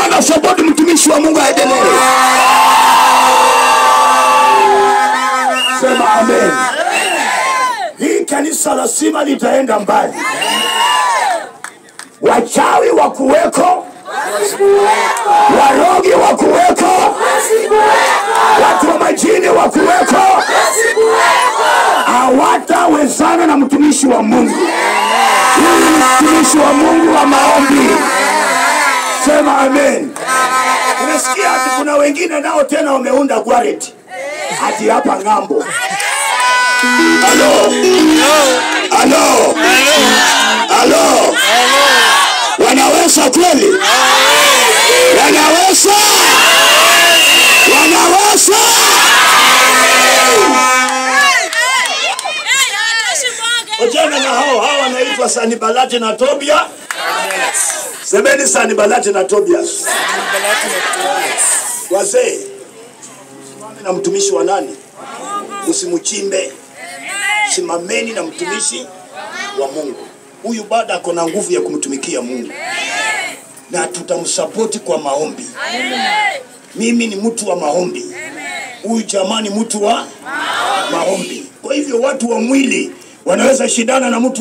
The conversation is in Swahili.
wana support mtumishi wa Mungu aendelee? Sema amen. Hii kanisa lazima litaenda mbali. Wachawi wakuweko, warogi wakuweko, watu wa majini wakuweko, hawatawezana na mtumishi wa Mungu. Mtumishi wa Mungu wa maombi. Sema amen. Unasikia hati kuna wengine nao tena wameunda gwareti hadi hapa ngambo. Halo. Halo. Halo. Wanaweza kweli? Wanaweza? Wanaweza? Ojana na hao wanaitwa Sanbalati na Tobia. Semeni Sanbalati na Tobias. Wazee, simame na mtumishi wa nani? Usimuchimbe. Simameni na mtumishi wa Mungu. Huyu bado ako na nguvu ya kumtumikia Mungu. Na tutamsupport kwa maombi. Mimi ni mtu wa maombi. Huyu jamani mtu wa maombi. Kwa hivyo watu wa mwili wanaweza shindana na mtu wa